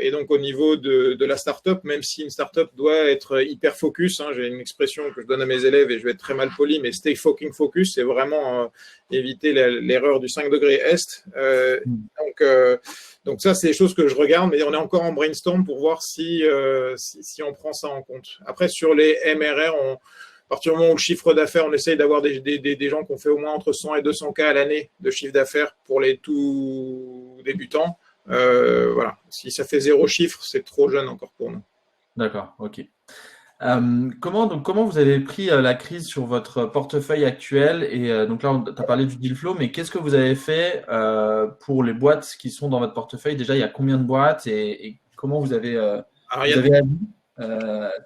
Et donc, au niveau de la start-up, même si une start-up doit être hyper focus, j'ai une expression que je donne à mes élèves et je vais être très mal poli, mais stay fucking focus, c'est vraiment éviter l'erreur du 5 degrés Est. Donc ça, c'est des choses que je regarde, mais on est encore en brainstorm pour voir si on prend ça en compte. Après, sur les MRR, à partir du moment où le chiffre d'affaires, on essaye d'avoir des gens qui ont fait au moins entre 100 et 200 K à l'année de chiffre d'affaires pour les tout débutants. Voilà. Si ça fait 0 chiffre, c'est trop jeune encore pour nous. D'accord, ok. Comment vous avez pris la crise sur votre portefeuille actuel? Et donc là, tu as parlé du deal flow, mais qu'est-ce que vous avez fait pour les boîtes qui sont dans votre portefeuille? Déjà, il y a combien de boîtes et comment vous avez agi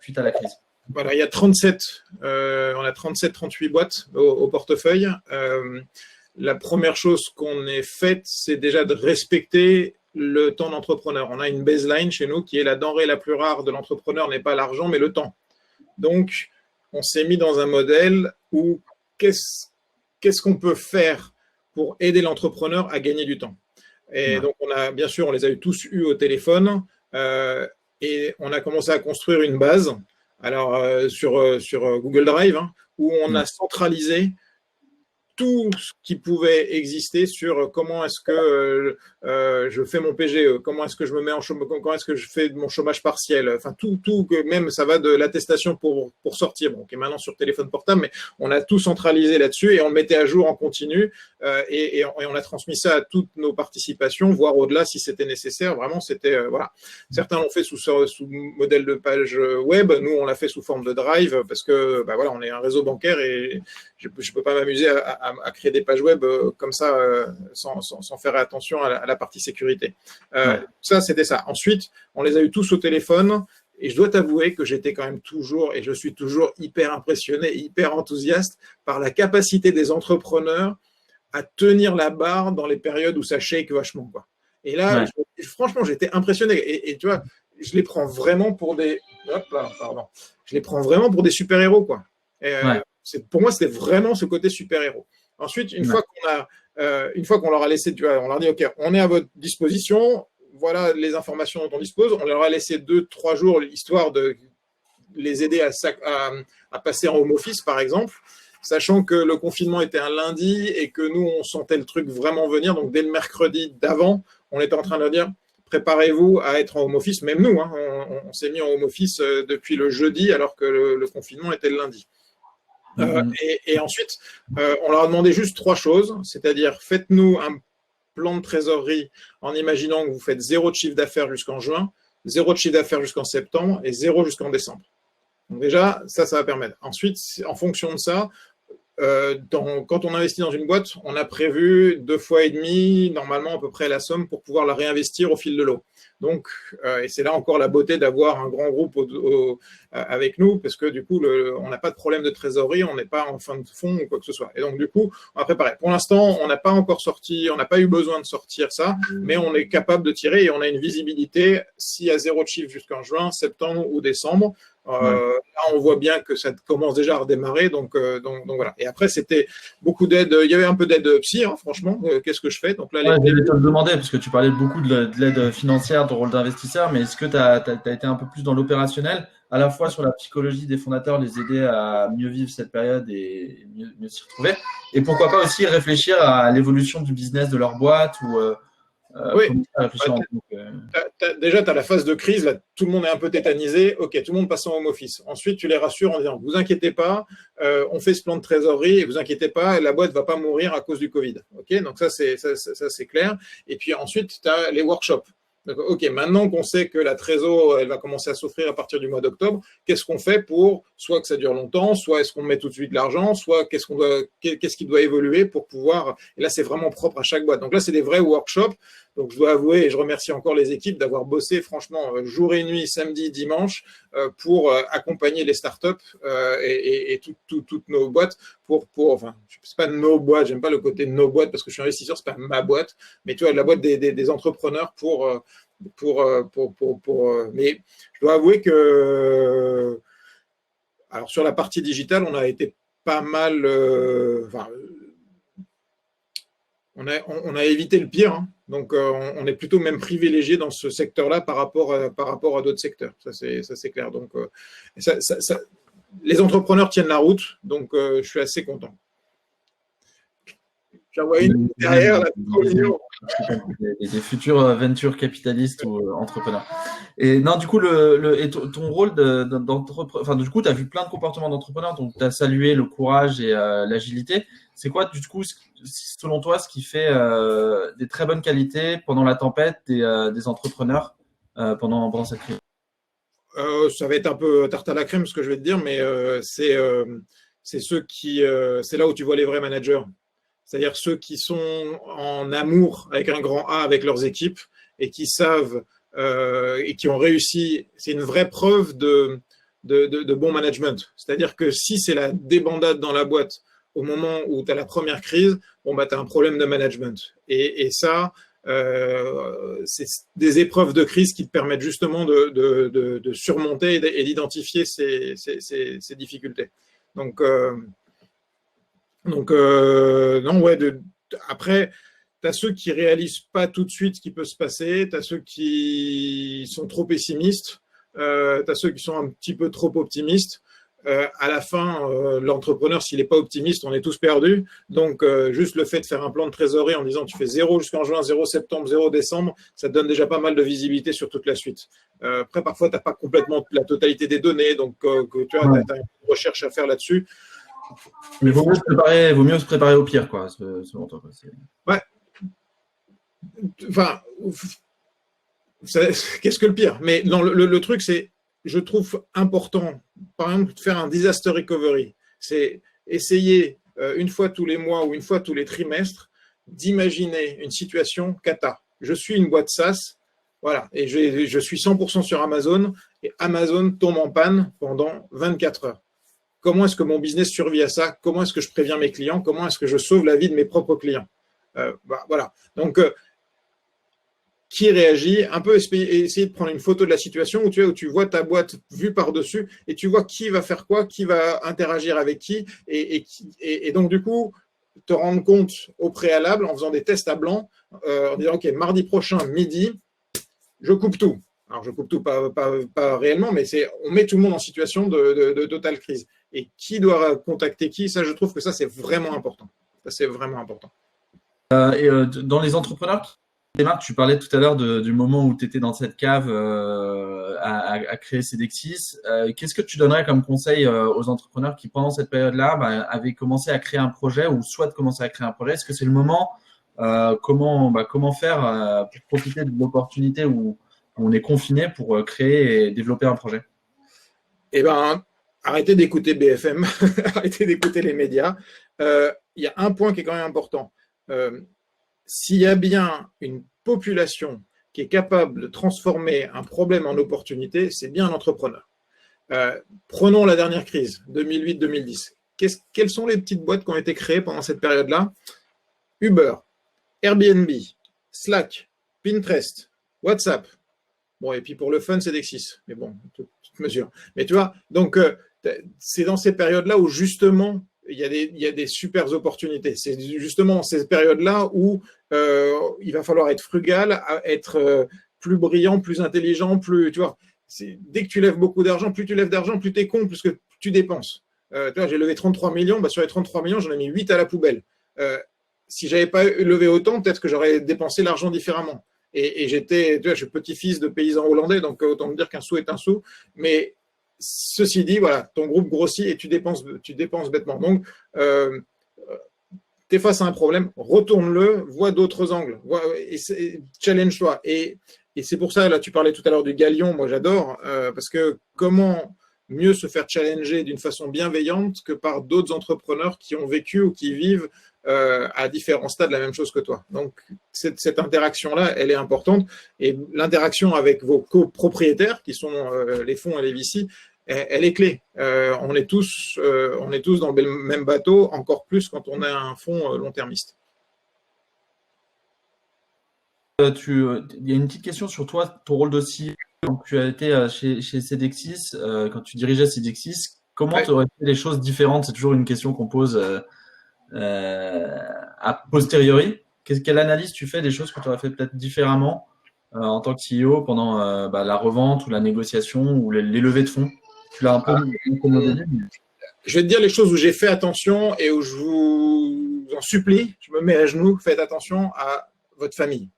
suite à la crise? Voilà, il y a 37, on a 38 boîtes au portefeuille. La première chose qu'on ait faite, c'est déjà de respecter le temps d'entrepreneur. On a une baseline chez nous qui est la denrée la plus rare de l'entrepreneur n'est pas l'argent, mais le temps. Donc, on s'est mis dans un modèle où qu'est-ce qu'on peut faire pour aider l'entrepreneur à gagner du temps. Et donc, bien sûr, on les a tous eus au téléphone et on a commencé à construire une base. Alors, sur Google Drive, où on a centralisé tout ce qui pouvait exister sur comment est-ce que je fais mon PGE, comment est-ce que je me mets en chômage, comment est-ce que je fais mon chômage partiel, enfin tout, même ça va de l'attestation pour sortir, bon, qui est maintenant sur téléphone portable, mais on a tout centralisé là-dessus et on le mettait à jour en continu et on a transmis ça à toutes nos participations, voire au-delà si c'était nécessaire. Vraiment, c'était voilà. Certains l'ont fait sous modèle de page web, nous on l'a fait sous forme de drive parce que voilà, on est un réseau bancaire et je peux pas m'amuser à créer des pages web comme ça sans faire attention à la partie sécurité. Ça, c'était ça. Ensuite, on les a eu tous au téléphone et je dois t'avouer que j'étais quand même toujours, et je suis toujours hyper impressionné, hyper enthousiaste par la capacité des entrepreneurs à tenir la barre dans les périodes où ça shake vachement, quoi. Et là, franchement, j'étais impressionné. Et tu vois, je les prends vraiment pour des... Hop là, pardon. Je les prends vraiment pour des super-héros, quoi. Et, pour moi, c'était vraiment ce côté super-héros. Ensuite, une fois qu'on leur a laissé, tu vois, on leur dit, OK, on est à votre disposition, voilà les informations dont on dispose, on leur a laissé 2-3 jours, histoire de les aider à passer en home office, par exemple, sachant que le confinement était un lundi et que nous, on sentait le truc vraiment venir. Donc, dès le mercredi d'avant, on était en train de leur dire, préparez-vous à être en home office. Même nous, on s'est mis en home office depuis le jeudi, alors que le confinement était le lundi. Et ensuite, on leur a demandé juste 3 choses, c'est-à-dire faites-nous un plan de trésorerie en imaginant que vous faites 0 de chiffre d'affaires jusqu'en juin, 0 de chiffre d'affaires jusqu'en septembre et 0 jusqu'en décembre. Donc déjà, ça va permettre. Ensuite, en fonction de ça, quand on investit dans une boîte, on a prévu 2,5 fois, normalement à peu près la somme pour pouvoir la réinvestir au fil de l'eau. Donc, et c'est là encore la beauté d'avoir un grand groupe avec nous, parce que du coup, on n'a pas de problème de trésorerie, on n'est pas en fin de fond ou quoi que ce soit. Et donc, du coup, on a préparé. Pour l'instant, on n'a pas encore sorti, on n'a pas eu besoin de sortir ça, mais on est capable de tirer et on a une visibilité s'il y a 0 de chiffre jusqu'en juin, septembre ou décembre. Là, on voit bien que ça commence déjà à redémarrer, donc voilà. Et après, c'était beaucoup d'aide. Il y avait un peu d'aide psy, franchement. Qu'est-ce que je fais? Donc là, j'allais te le demander parce que tu parlais beaucoup de l'aide financière, ton rôle d'investisseur, mais est-ce que tu as été un peu plus dans l'opérationnel, à la fois sur la psychologie des fondateurs, les aider à mieux vivre cette période et mieux s'y retrouver, et pourquoi pas aussi réfléchir à l'évolution du business de leur boîte ou oui. Déjà, tu as la phase de crise, là, tout le monde est un peu tétanisé. OK, tout le monde passe en home office. Ensuite, tu les rassures en disant, vous inquiétez pas, on fait ce plan de trésorerie et vous inquiétez pas, la boîte ne va pas mourir à cause du Covid. OK, donc ça, c'est clair. Et puis ensuite, tu as les workshops. Donc, OK, maintenant qu'on sait que la trésor, elle va commencer à s'offrir à partir du mois d'octobre, qu'est-ce qu'on fait pour soit que ça dure longtemps, soit est-ce qu'on met tout de suite de l'argent, soit qu'est-ce qui doit évoluer pour pouvoir… Et là, c'est vraiment propre à chaque boîte. Donc là, c'est des vrais workshops. Donc, je dois avouer, et je remercie encore les équipes d'avoir bossé franchement jour et nuit, samedi, dimanche, pour accompagner les startups et toutes nos boîtes enfin, c'est pas nos boîtes, j'aime pas le côté de nos boîtes parce que je suis investisseur, c'est pas ma boîte, mais tu vois, la boîte des entrepreneurs mais je dois avouer que, alors sur la partie digitale, on a été pas mal, on a évité le pire, donc on est plutôt même privilégié dans ce secteur-là par rapport à d'autres secteurs. Ça c'est clair. Donc les entrepreneurs tiennent la route, donc je suis assez content. J'en vois une derrière, là, trop mignon. Des futurs venture capitalistes ou entrepreneurs. Et non, du coup, ton rôle d'entrepreneur, enfin, du coup, tu as vu plein de comportements d'entrepreneurs, donc tu as salué le courage et l'agilité. C'est quoi, du coup, selon toi, ce qui fait des très bonnes qualités pendant la tempête des entrepreneurs pendant cette crise? Ça va être un peu tarte à la crème, ce que je vais te dire, mais c'est là où tu vois les vrais managers. C'est-à-dire ceux qui sont en amour avec un grand A avec leurs équipes et qui savent et qui ont réussi. C'est une vraie preuve de de bon management. C'est-à-dire que si c'est la débandade dans la boîte au moment où tu as la première crise, bon, bah, tu as un problème de management. Et ça, c'est des épreuves de crise qui te permettent justement de surmonter et d'identifier ces difficultés. Donc non, ouais, après, tu as ceux qui réalisent pas tout de suite ce qui peut se passer, tu as ceux qui sont trop pessimistes, tu as ceux qui sont un petit peu trop optimistes. À la fin, l'entrepreneur, s'il n'est pas optimiste, on est tous perdus. Donc, juste le fait de faire un plan de trésorerie en disant tu fais 0 jusqu'en juin, 0 septembre, 0 décembre, ça te donne déjà pas mal de visibilité sur toute la suite. Après, parfois, tu n'as pas complètement la totalité des données, donc que tu as une recherche à faire là-dessus. Mais vaut mieux se préparer au pire, quoi, selon toi. Ouais. Enfin, qu'est-ce que le pire? Mais non, le truc, c'est, je trouve important, par exemple, de faire un disaster recovery. C'est essayer une fois tous les mois ou une fois tous les trimestres d'imaginer une situation cata. Je suis une boîte SaaS, voilà, et je suis 100% sur Amazon, et Amazon tombe en panne pendant 24 heures. Comment est-ce que mon business survit à ça? Comment est-ce que je préviens mes clients? Comment est-ce que je sauve la vie de mes propres clients? Voilà. Donc, qui réagit? Un peu essayer de prendre une photo de la situation où tu vois ta boîte vue par-dessus et tu vois qui va faire quoi, qui va interagir avec qui. Et donc, du coup, te rendre compte au préalable en faisant des tests à blanc, en disant, OK, mardi prochain, midi, je coupe tout. Alors, je coupe tout, pas réellement, mais on met tout le monde en situation de totale crise. Et qui doit contacter qui? Ça, je trouve que ça, c'est vraiment important. Ça, c'est vraiment important. Dans les entrepreneurs qui démarrent, tu parlais tout à l'heure du moment où tu étais dans cette cave à créer Cedexis. Qu'est-ce que tu donnerais comme conseil aux entrepreneurs qui, pendant cette période-là, avaient commencé à créer un projet ou souhaitent commencer à créer un projet? Est-ce que c'est le moment? Comment faire pour profiter de l'opportunité où on est confiné pour créer et développer un projet? Eh bien, arrêtez d'écouter BFM, arrêtez d'écouter les médias. Il y a un point qui est quand même important. S'il y a bien une population qui est capable de transformer un problème en opportunité, c'est bien un entrepreneur. Prenons la dernière crise, 2008-2010. Quelles sont les petites boîtes qui ont été créées pendant cette période-là? Uber, Airbnb, Slack, Pinterest, WhatsApp. Bon, et puis pour le fun, c'est Cedexis. Mais bon, toute mesure. Mais tu vois, donc c'est dans ces périodes-là où justement il y a des super opportunités. C'est justement dans ces périodes-là où il va falloir être frugal, être plus brillant, plus intelligent, plus, tu vois. Dès que tu lèves beaucoup d'argent, plus tu lèves d'argent, plus tu es con, plus que tu dépenses. Tu vois, j'ai levé 33 millions, sur les 33 millions, j'en ai mis 8 à la poubelle. Si je n'avais pas levé autant, peut-être que j'aurais dépensé l'argent différemment. Et j'étais, tu vois, je suis petit-fils de paysans hollandais, donc autant me dire qu'un sou est un sou. Mais ceci dit, voilà, ton groupe grossit et tu dépenses bêtement. Donc, tu es face à un problème, retourne-le, vois d'autres angles, challenge-toi. Et c'est pour ça, là, tu parlais tout à l'heure du galion, moi j'adore, parce que comment mieux se faire challenger d'une façon bienveillante que par d'autres entrepreneurs qui ont vécu ou qui vivent à différents stades la même chose que toi. Donc, cette interaction-là, elle est importante. Et l'interaction avec vos copropriétaires, qui sont les fonds et les VC, elle est clé. On est tous dans le même bateau, encore plus quand on a un fonds long-termiste. Il y a une petite question sur toi, ton rôle de CEO. Donc, tu as été chez Cedexis, quand tu dirigeais Cedexis, comment tu aurais fait les choses différentes? C'est toujours une question qu'on pose a posteriori. Quelle analyse tu fais des choses que tu aurais fait peut-être différemment en tant que CEO pendant la revente ou la négociation ou les levées de fonds? Tu l'as un peu accommodé. Je vais te dire les choses où j'ai fait attention et où je vous en supplie, je me mets à genoux, faites attention à votre famille.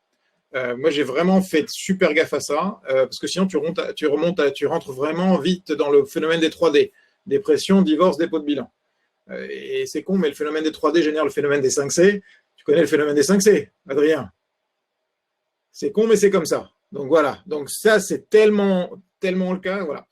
Moi, j'ai vraiment fait super gaffe à ça, parce que sinon, tu rentres vraiment vite dans le phénomène des 3D. Dépression, divorce, dépôt de bilan. Et c'est con, mais le phénomène des 3D génère le phénomène des 5C. Tu connais le phénomène des 5C, Adrien? C'est con, mais c'est comme ça. Donc voilà. Donc ça, c'est tellement le cas. Voilà.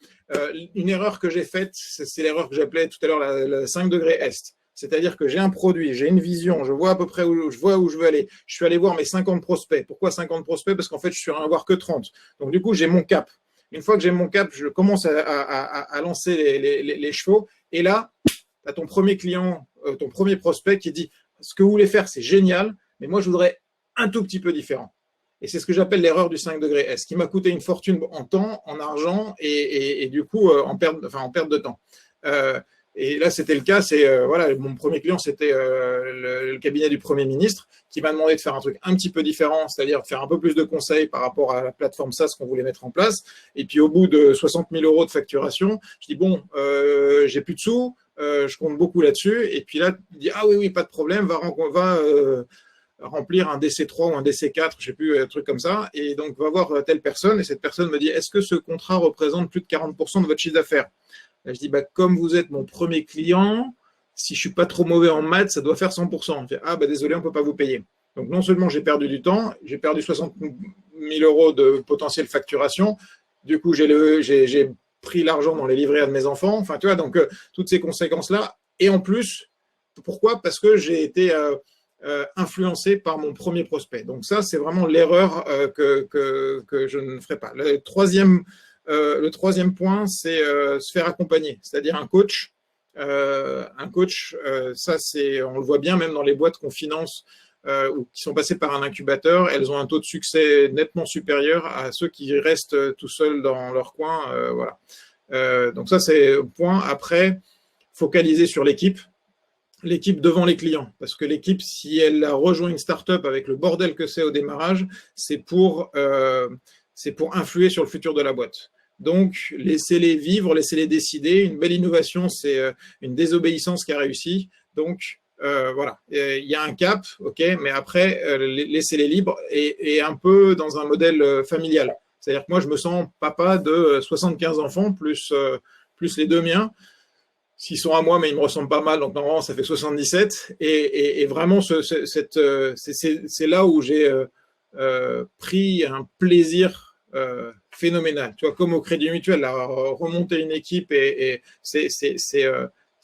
Une erreur que j'ai faite, c'est l'erreur que j'appelais tout à l'heure la 5 degrés Est. C'est-à-dire que j'ai un produit, j'ai une vision, je vois à peu près où je veux aller. Je suis allé voir mes 50 prospects. Pourquoi 50 prospects? Parce qu'en fait, je suis allé en voir que 30. Donc du coup, j'ai mon cap. Une fois que j'ai mon cap, je commence à lancer les chevaux. Et là, tu as ton premier client, ton premier prospect qui dit ce que vous voulez faire, c'est génial, mais moi, je voudrais un tout petit peu différent. Et c'est ce que j'appelle l'erreur du 5 degrés S, qui m'a coûté une fortune en temps, en argent et du coup en perte de temps. Et là, c'était le cas. Voilà, mon premier client, c'était le cabinet du Premier ministre qui m'a demandé de faire un truc un petit peu différent, c'est-à-dire faire un peu plus de conseils par rapport à la plateforme SaaS qu'on voulait mettre en place. Et puis, au bout de 60 000 euros de facturation, je dis bon, j'ai plus de sous, je compte beaucoup là-dessus. Et puis là, il dit ah oui, pas de problème, va remplir un DC3 ou un DC4, je ne sais plus, un truc comme ça, et donc va voir telle personne, et cette personne me dit, est-ce que ce contrat représente plus de 40% de votre chiffre d'affaires? Là, je dis, comme vous êtes mon premier client, si je ne suis pas trop mauvais en maths, ça doit faire 100%. Je dis, désolé, on ne peut pas vous payer. Donc non seulement j'ai perdu du temps, j'ai perdu 60 000 euros de potentielle facturation, du coup j'ai pris l'argent dans les livrets de mes enfants, enfin tu vois, donc toutes ces conséquences-là, et en plus, pourquoi? Parce que j'ai été... influencé par mon premier prospect. Donc ça, c'est vraiment l'erreur que je ne ferai pas. Le troisième point, c'est se faire accompagner, c'est-à-dire un coach. Ça, on le voit bien même dans les boîtes qu'on finance ou qui sont passées par un incubateur, elles ont un taux de succès nettement supérieur à ceux qui restent tout seuls dans leur coin. Voilà. Donc ça, c'est le point. Après, focaliser sur l'équipe devant les clients. Parce que l'équipe, si elle a rejoint une start-up avec le bordel que c'est au démarrage, c'est pour influer sur le futur de la boîte. Donc, laissez-les vivre, laissez-les décider. Une belle innovation, c'est une désobéissance qui a réussi. Donc, voilà, il y a un cap, ok, mais après, laissez-les libres et un peu dans un modèle familial. C'est-à-dire que moi, je me sens papa de 75 enfants, plus les deux miens. S'ils sont à moi, mais ils me ressemblent pas mal, donc normalement ça fait 77. Et vraiment, c'est là où j'ai pris un plaisir phénoménal. Tu vois, comme au Crédit Mutuel, là, remonter une équipe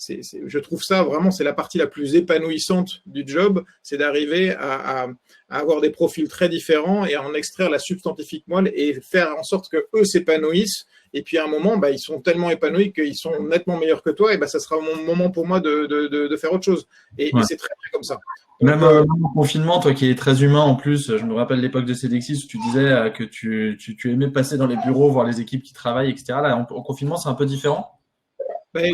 je trouve ça vraiment, c'est la partie la plus épanouissante du job, c'est d'arriver à avoir des profils très différents et à en extraire la substantifique moelle et faire en sorte que eux s'épanouissent. Et puis à un moment, ils sont tellement épanouis qu'ils sont nettement meilleurs que toi. Et ça sera mon moment pour moi de faire autre chose. Et c'est très bien comme ça. Donc, même au confinement, toi qui es très humain en plus, je me rappelle l'époque de Cedexis où tu disais que tu aimais passer dans les bureaux, voir les équipes qui travaillent, etc. Là, en confinement, c'est un peu différent. Tu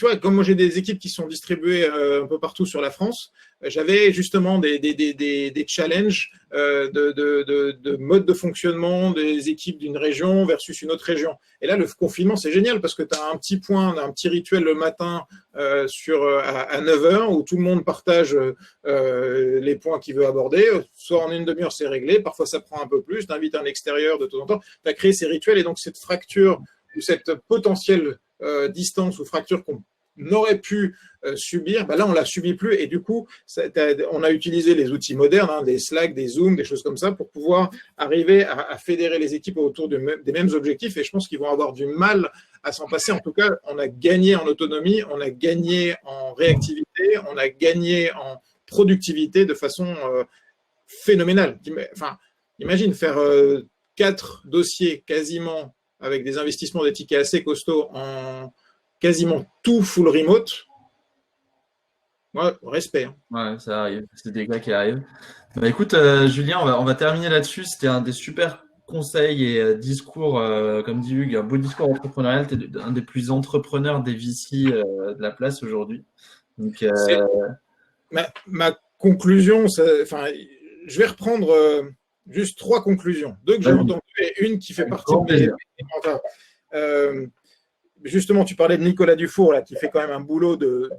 vois, comme moi j'ai des équipes qui sont distribuées un peu partout sur la France, j'avais justement des challenges de mode de fonctionnement des équipes d'une région versus une autre région. Et là, le confinement, c'est génial parce que tu as un petit rituel le matin à 9h où tout le monde partage les points qu'il veut aborder. Soit en une demi-heure, c'est réglé. Parfois, ça prend un peu plus. Tu invites un extérieur de temps en temps. Tu as créé ces rituels et donc cette fracture ou cette potentielle distance ou fracture qu'on aurait pu subir, là on la subit plus et du coup on a utilisé les outils modernes, des Slack, des Zoom, des choses comme ça pour pouvoir arriver à fédérer les équipes autour des mêmes objectifs et je pense qu'ils vont avoir du mal à s'en passer. En tout cas, on a gagné en autonomie, on a gagné en réactivité, on a gagné en productivité de façon phénoménale. Enfin, imagine faire 4 dossiers quasiment avec des investissements des tickets assez costauds en quasiment tout full remote. Ouais, respect. Ouais, ça arrive. C'est des gars qui arrivent. Écoute, Julien, on va terminer là-dessus. C'était un des super conseils et discours, comme dit Hugues, un beau discours entrepreneurial. Tu es un des plus entrepreneurs des VC de la place aujourd'hui. Donc, ma conclusion, je vais reprendre juste 3 conclusions. 2 que j'ai entendues et une qui fait partie de mes justement, tu parlais de Nicolas Dufour, là, qui fait quand même un boulot de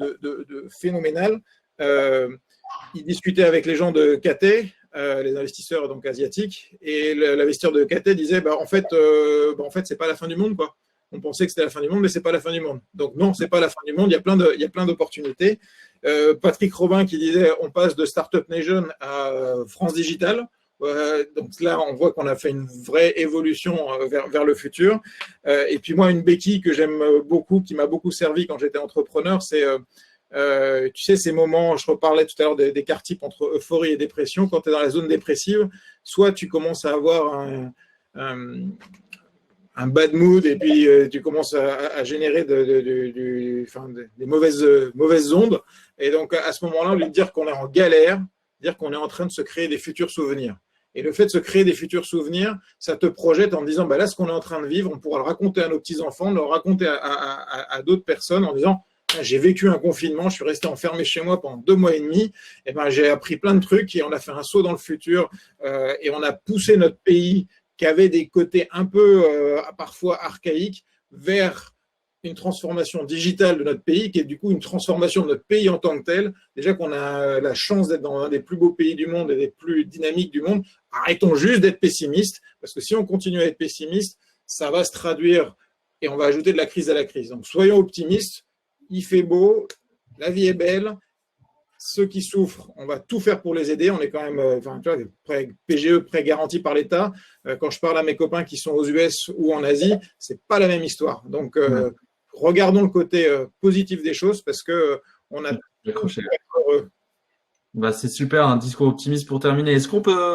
phénoménal. Il discutait avec les gens de Cathay, les investisseurs donc asiatiques, et l'investisseur de Cathay disait en fait, c'est pas la fin du monde, quoi. On pensait que c'était la fin du monde, mais c'est pas la fin du monde. Donc non, c'est pas la fin du monde. Il y a plein d'opportunités. Patrick Robin qui disait on passe de Startup Nation à France Digital. Donc là, on voit qu'on a fait une vraie évolution vers le futur. Et puis moi, une béquille que j'aime beaucoup, qui m'a beaucoup servi quand j'étais entrepreneur, c'est, tu sais, ces moments, je reparlais tout à l'heure des quarts types entre euphorie et dépression. Quand tu es dans la zone dépressive, soit tu commences à avoir un bad mood et puis tu commences à générer des mauvaises ondes. Et donc, à ce moment-là, au lieu de dire qu'on est en galère, dire qu'on est en train de se créer des futurs souvenirs. Et le fait de se créer des futurs souvenirs, ça te projette en disant, bah là, ce qu'on est en train de vivre, on pourra le raconter à nos petits-enfants, le raconter à d'autres personnes en disant, j'ai vécu un confinement, je suis resté enfermé chez moi pendant 2 mois et demi, et ben, j'ai appris plein de trucs et on a fait un saut dans le futur et on a poussé notre pays qui avait des côtés un peu parfois archaïques vers une transformation digitale de notre pays, qui est du coup une transformation de notre pays en tant que tel. Déjà qu'on a la chance d'être dans un des plus beaux pays du monde et des plus dynamiques du monde, arrêtons juste d'être pessimistes, parce que si on continue à être pessimiste, ça va se traduire et on va ajouter de la crise à la crise. Donc soyons optimistes, il fait beau, la vie est belle, ceux qui souffrent, on va tout faire pour les aider. On est quand même, tu vois, PGE, prêt garanti par l'État. Quand je parle à mes copains qui sont aux US ou en Asie, c'est pas la même histoire. Donc, regardons le côté positif des choses parce que on a. Bah, c'est super, un discours optimiste pour terminer.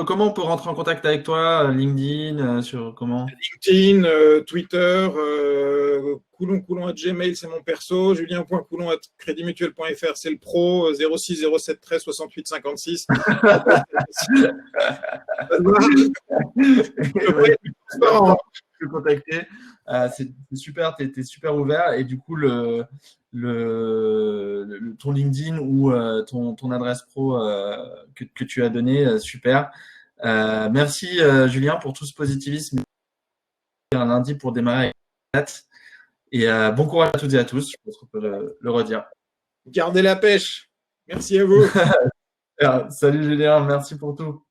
Comment on peut rentrer en contact avec toi, LinkedIn, sur comment? LinkedIn, Twitter, coulon@gmail, c'est mon perso, julien.coulon@créditmutuel.fr, c'est le pro, 06 07 13 68 56. Je peux contacter. C'est super, tu es super ouvert et du coup, ton LinkedIn ou ton adresse pro que tu as donné, super. Merci Julien pour tout ce positivisme. Un lundi pour démarrer avec la date. Et bon courage à toutes et à tous, je pense qu'on peut le redire. Gardez la pêche. Merci à vous. Salut Julien, merci pour tout.